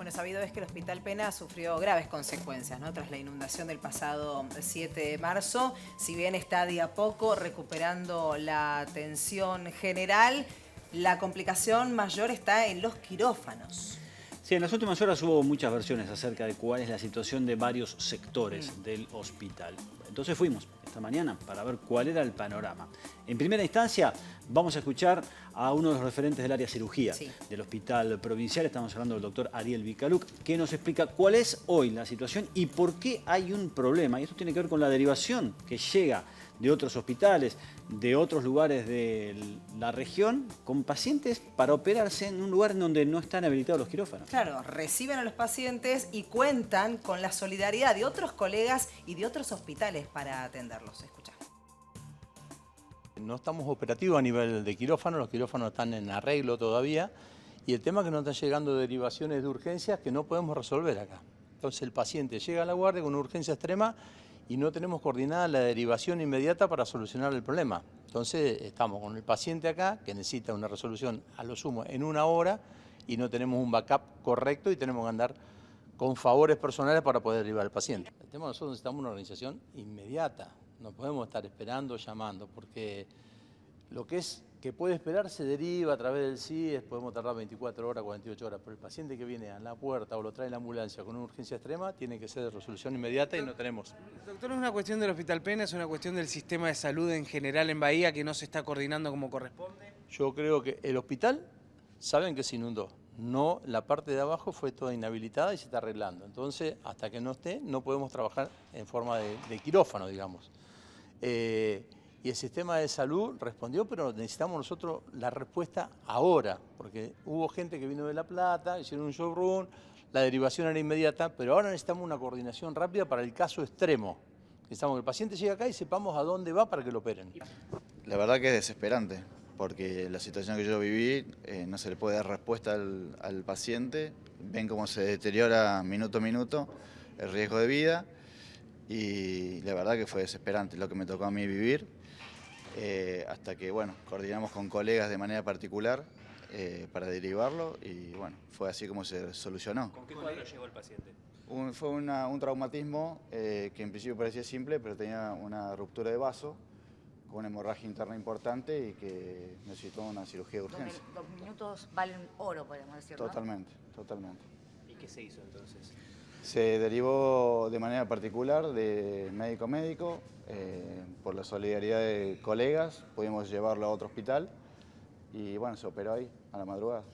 Bueno, sabido es que el Hospital Pena sufrió graves consecuencias, ¿no?, tras la inundación del pasado 7 de marzo. Si bien está de a poco recuperando la atención general, la complicación mayor está en los quirófanos. Sí, en las últimas horas hubo muchas versiones acerca de cuál es la situación de varios sectores del hospital. Entonces fuimos esta mañana para ver cuál era el panorama. En primera instancia, vamos a escuchar a uno de los referentes del área cirugía del Hospital Provincial. Estamos hablando del doctor Ariel Vicaluc, que nos explica cuál es hoy la situación y por qué hay un problema. Y esto tiene que ver con la derivación que llega de otros hospitales, de otros lugares de la región, con pacientes para operarse en un lugar en donde no están habilitados los quirófanos. Claro, reciben a los pacientes y cuentan con la solidaridad de otros colegas y de otros hospitales para atenderlos. Escuchá. No estamos operativos a nivel de quirófano, los quirófanos están en arreglo todavía y el tema es que nos están llegando derivaciones de urgencias que no podemos resolver acá. Entonces el paciente llega a la guardia con una urgencia extrema y no tenemos coordinada la derivación inmediata para solucionar el problema. Entonces estamos con el paciente acá que necesita una resolución a lo sumo en 1 hora y no tenemos un backup correcto y tenemos que andar con favores personales para poder derivar al paciente. El tema nosotros necesitamos una organización inmediata, no podemos estar esperando, llamando, porque lo que puede esperar se deriva a través del CIES, podemos tardar 24 horas, 48 horas, pero el paciente que viene a la puerta o lo trae la ambulancia con una urgencia extrema tiene que ser de resolución inmediata y no tenemos. Doctor, no es una cuestión del Hospital Pena, es una cuestión del sistema de salud en general en Bahía que no se está coordinando como corresponde. Yo creo que el hospital saben que se inundó, no, la parte de abajo fue toda inhabilitada y se está arreglando, entonces hasta que no esté no podemos trabajar en forma de quirófano, digamos. Y el sistema de salud respondió, pero necesitamos nosotros la respuesta ahora, porque hubo gente que vino de La Plata, hicieron un showroom, la derivación era inmediata, pero ahora necesitamos una coordinación rápida para el caso extremo. Necesitamos que el paciente llegue acá y sepamos a dónde va para que lo operen. La verdad que es desesperante, porque la situación que yo viví, no se le puede dar respuesta al paciente, ven cómo se deteriora minuto a minuto el riesgo de vida, y la verdad que fue desesperante lo que me tocó a mí vivir. Hasta que, bueno, coordinamos con colegas de manera particular para derivarlo y, bueno, fue así como se solucionó. ¿Con qué cuadro llegó el paciente? Fue un traumatismo que en principio parecía simple, pero tenía una ruptura de vaso con una hemorragia interna importante y que necesitó una cirugía de urgencia. 2 minutos valen oro, podemos decir, ¿no? Totalmente, totalmente. ¿Y qué se hizo entonces? Se derivó de manera particular de médico a médico, por la solidaridad de colegas, pudimos llevarlo a otro hospital y bueno, se operó ahí, a la madrugada.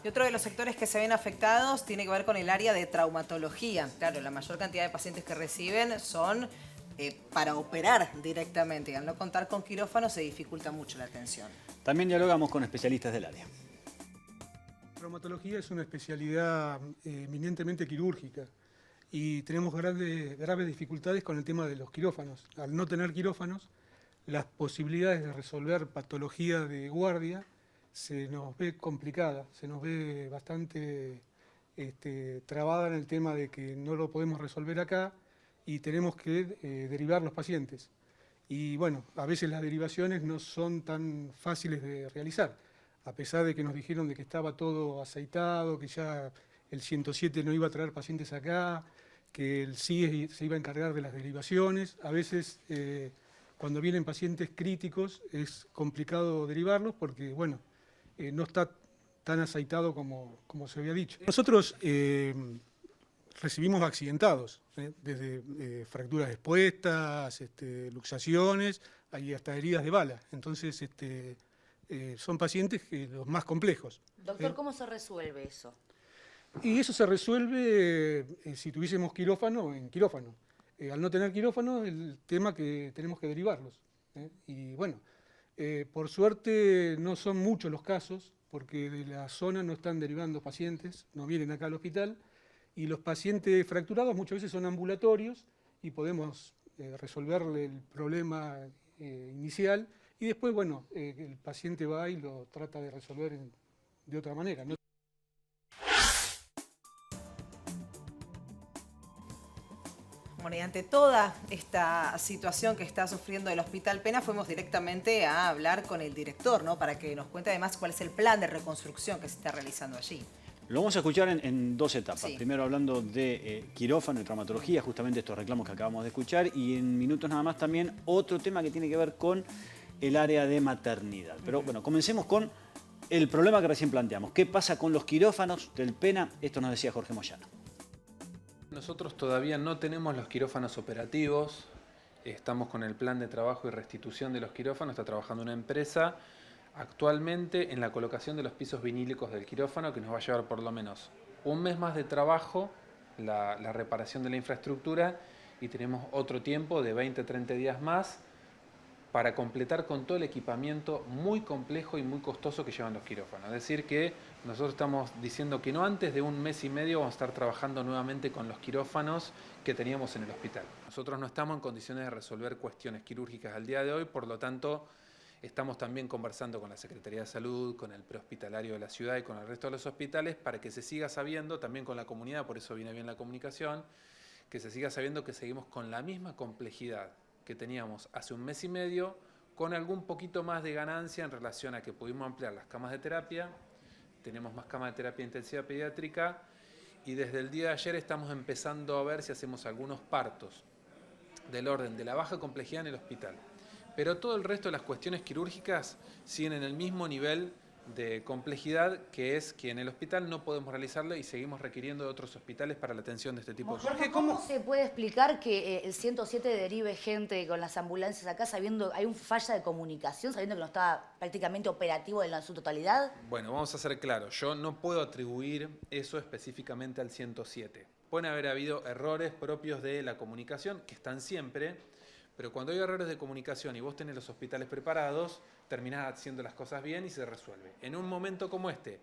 Y otro de los sectores que se ven afectados tiene que ver con el área de traumatología. Claro, la mayor cantidad de pacientes que reciben son para operar directamente. Y al no contar con quirófano se dificulta mucho la atención. También dialogamos con especialistas del área. Traumatología es una especialidad eminentemente quirúrgica y tenemos graves dificultades con el tema de los quirófanos. Al no tener quirófanos, las posibilidades de resolver patología de guardia se nos ve complicada, se nos ve bastante trabada en el tema de que no lo podemos resolver acá y tenemos que derivar los pacientes. Y bueno, a veces las derivaciones no son tan fáciles de realizar. A pesar de que nos dijeron de que estaba todo aceitado, que ya el 107 no iba a traer pacientes acá, que el CIES se iba a encargar de las derivaciones. A veces, cuando vienen pacientes críticos, es complicado derivarlos porque, bueno, no está tan aceitado como se había dicho. Nosotros recibimos accidentados, desde fracturas expuestas, luxaciones, y hasta heridas de bala. Entonces, son pacientes los más complejos. Doctor, ¿cómo se resuelve eso? Y eso se resuelve si tuviésemos quirófano, en quirófano. Al no tener quirófano, el tema que tenemos que derivarlos. Y bueno, por suerte no son muchos los casos, porque de la zona no están derivando pacientes, no vienen acá al hospital, y los pacientes fracturados muchas veces son ambulatorios y podemos resolverle el problema inicial. Y después, bueno, el paciente va y lo trata de resolver de otra manera, ¿no? Bueno, Bueno, y ante toda esta situación que está sufriendo el Hospital Pena, fuimos directamente a hablar con el director, ¿no? Para que nos cuente además cuál es el plan de reconstrucción que se está realizando allí. Lo vamos a escuchar en dos etapas. Sí. Primero hablando de quirófano y traumatología, justamente estos reclamos que acabamos de escuchar, y en minutos nada más también otro tema que tiene que ver con el área de maternidad. Pero bueno, comencemos con el problema que recién planteamos. ¿Qué pasa con los quirófanos del Pena? Esto nos decía Jorge Moyano. Nosotros todavía no tenemos los quirófanos operativos, estamos con el plan de trabajo y restitución de los quirófanos, está trabajando una empresa actualmente en la colocación de los pisos vinílicos del quirófano, que nos va a llevar por lo menos un mes más de trabajo, la reparación de la infraestructura, y tenemos otro tiempo de 20-30 días más para completar con todo el equipamiento muy complejo y muy costoso que llevan los quirófanos. Es decir que nosotros estamos diciendo que no antes de un mes y medio vamos a estar trabajando nuevamente con los quirófanos que teníamos en el hospital. Nosotros no estamos en condiciones de resolver cuestiones quirúrgicas al día de hoy, por lo tanto estamos también conversando con la Secretaría de Salud, con el prehospitalario de la ciudad y con el resto de los hospitales para que se siga sabiendo, también con la comunidad, por eso viene bien la comunicación, que se siga sabiendo que seguimos con la misma complejidad que teníamos hace un mes y medio, con algún poquito más de ganancia en relación a que pudimos ampliar las camas de terapia, tenemos más camas de terapia intensiva pediátrica y desde el día de ayer estamos empezando a ver si hacemos algunos partos del orden de la baja complejidad en el hospital. Pero todo el resto de las cuestiones quirúrgicas siguen en el mismo nivel de complejidad que es que en el hospital no podemos realizarlo y seguimos requiriendo de otros hospitales para la atención de este tipo de Jorge, ¿cómo se puede explicar que el 107 derive gente con las ambulancias acá sabiendo hay una falla de comunicación, sabiendo que no está prácticamente operativo en su totalidad? Bueno, vamos a ser claros, yo no puedo atribuir eso específicamente al 107. Pueden haber habido errores propios de la comunicación, que están siempre, pero cuando hay errores de comunicación y vos tenés los hospitales preparados, terminás haciendo las cosas bien y se resuelve. En un momento como este,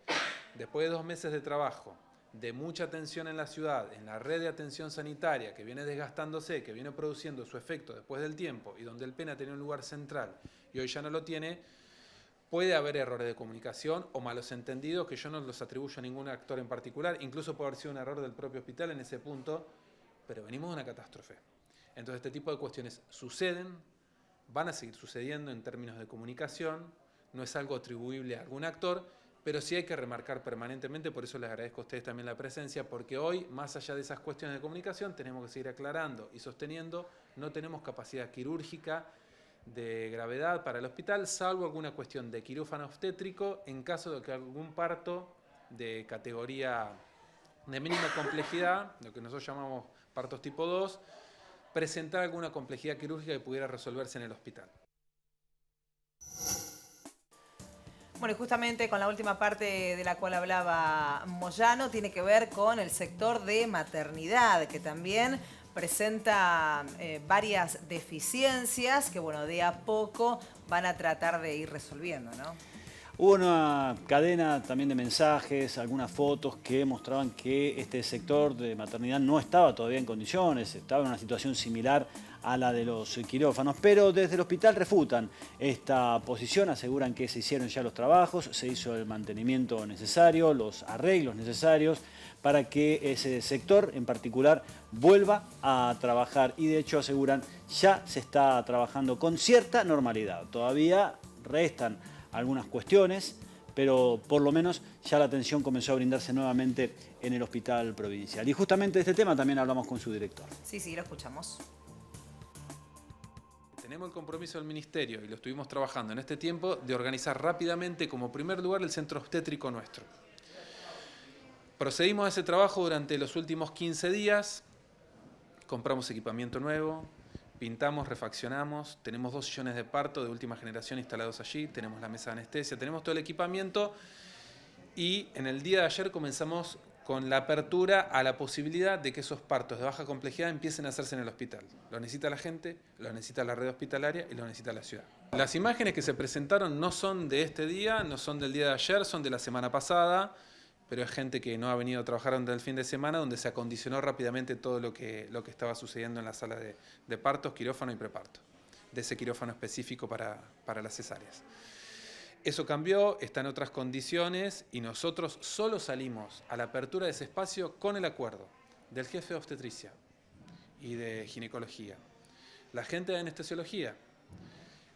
después de 2 meses de trabajo, de mucha atención en la ciudad, en la red de atención sanitaria que viene desgastándose, que viene produciendo su efecto después del tiempo y donde el Pena tenía un lugar central y hoy ya no lo tiene, puede haber errores de comunicación o malos entendidos que yo no los atribuyo a ningún actor en particular, incluso puede haber sido un error del propio hospital en ese punto, pero venimos de una catástrofe. Entonces este tipo de cuestiones suceden, van a seguir sucediendo en términos de comunicación, no es algo atribuible a algún actor, pero sí hay que remarcar permanentemente, por eso les agradezco a ustedes también la presencia, porque hoy, más allá de esas cuestiones de comunicación, tenemos que seguir aclarando y sosteniendo, no tenemos capacidad quirúrgica de gravedad para el hospital, salvo alguna cuestión de quirófano obstétrico, en caso de que algún parto de categoría de mínima complejidad, lo que nosotros llamamos partos tipo 2, presentar alguna complejidad quirúrgica que pudiera resolverse en el hospital. Bueno, y justamente con la última parte de la cual hablaba Moyano, tiene que ver con el sector de maternidad, que también presenta varias deficiencias que, bueno, de a poco van a tratar de ir resolviendo, ¿no? Hubo una cadena también de mensajes, algunas fotos que mostraban que este sector de maternidad no estaba todavía en condiciones, estaba en una situación similar a la de los quirófanos, pero desde el hospital refutan esta posición, aseguran que se hicieron ya los trabajos, se hizo el mantenimiento necesario, los arreglos necesarios para que ese sector en particular vuelva a trabajar y de hecho aseguran ya se está trabajando con cierta normalidad. Todavía restan algunas cuestiones, pero por lo menos ya la atención comenzó a brindarse nuevamente en el hospital provincial. Y justamente de este tema también hablamos con su director. Sí, lo escuchamos. Tenemos el compromiso del Ministerio, y lo estuvimos trabajando en este tiempo, de organizar rápidamente como primer lugar el centro obstétrico nuestro. Procedimos a ese trabajo durante los últimos 15 días, compramos equipamiento nuevo, pintamos, refaccionamos, tenemos 2 sillones de parto de última generación instalados allí, tenemos la mesa de anestesia, tenemos todo el equipamiento y en el día de ayer comenzamos con la apertura a la posibilidad de que esos partos de baja complejidad empiecen a hacerse en el hospital. Lo necesita la gente, lo necesita la red hospitalaria y lo necesita la ciudad. Las imágenes que se presentaron no son de este día, no son del día de ayer, son de la semana pasada, pero es gente que no ha venido a trabajar durante el fin de semana, donde se acondicionó rápidamente todo lo que estaba sucediendo en la sala de partos, quirófano y preparto, de ese quirófano específico para las cesáreas. Eso cambió, está en otras condiciones y nosotros solo salimos a la apertura de ese espacio con el acuerdo del jefe de obstetricia y de ginecología, la gente de anestesiología,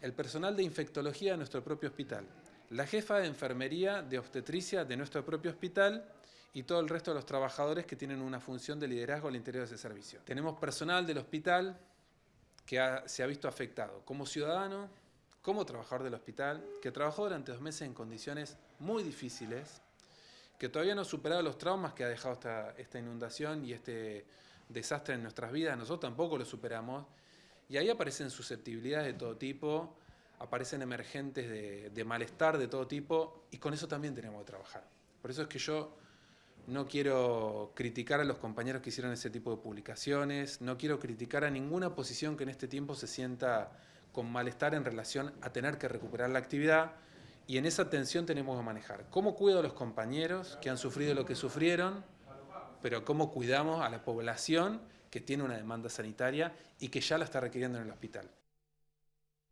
el personal de infectología de nuestro propio hospital, la jefa de enfermería de obstetricia de nuestro propio hospital y todo el resto de los trabajadores que tienen una función de liderazgo al interior de ese servicio. Tenemos personal del hospital que se ha visto afectado como ciudadano, como trabajador del hospital, que trabajó durante 2 meses en condiciones muy difíciles, que todavía no ha superado los traumas que ha dejado esta inundación y este desastre en nuestras vidas. Nosotros tampoco lo superamos. Y ahí aparecen susceptibilidades de todo tipo, aparecen emergentes de malestar de todo tipo, y con eso también tenemos que trabajar. Por eso es que yo no quiero criticar a los compañeros que hicieron ese tipo de publicaciones, no quiero criticar a ninguna posición que en este tiempo se sienta con malestar en relación a tener que recuperar la actividad, y en esa tensión tenemos que manejar cómo cuido a los compañeros que han sufrido lo que sufrieron, pero cómo cuidamos a la población que tiene una demanda sanitaria y que ya la está requiriendo en el hospital.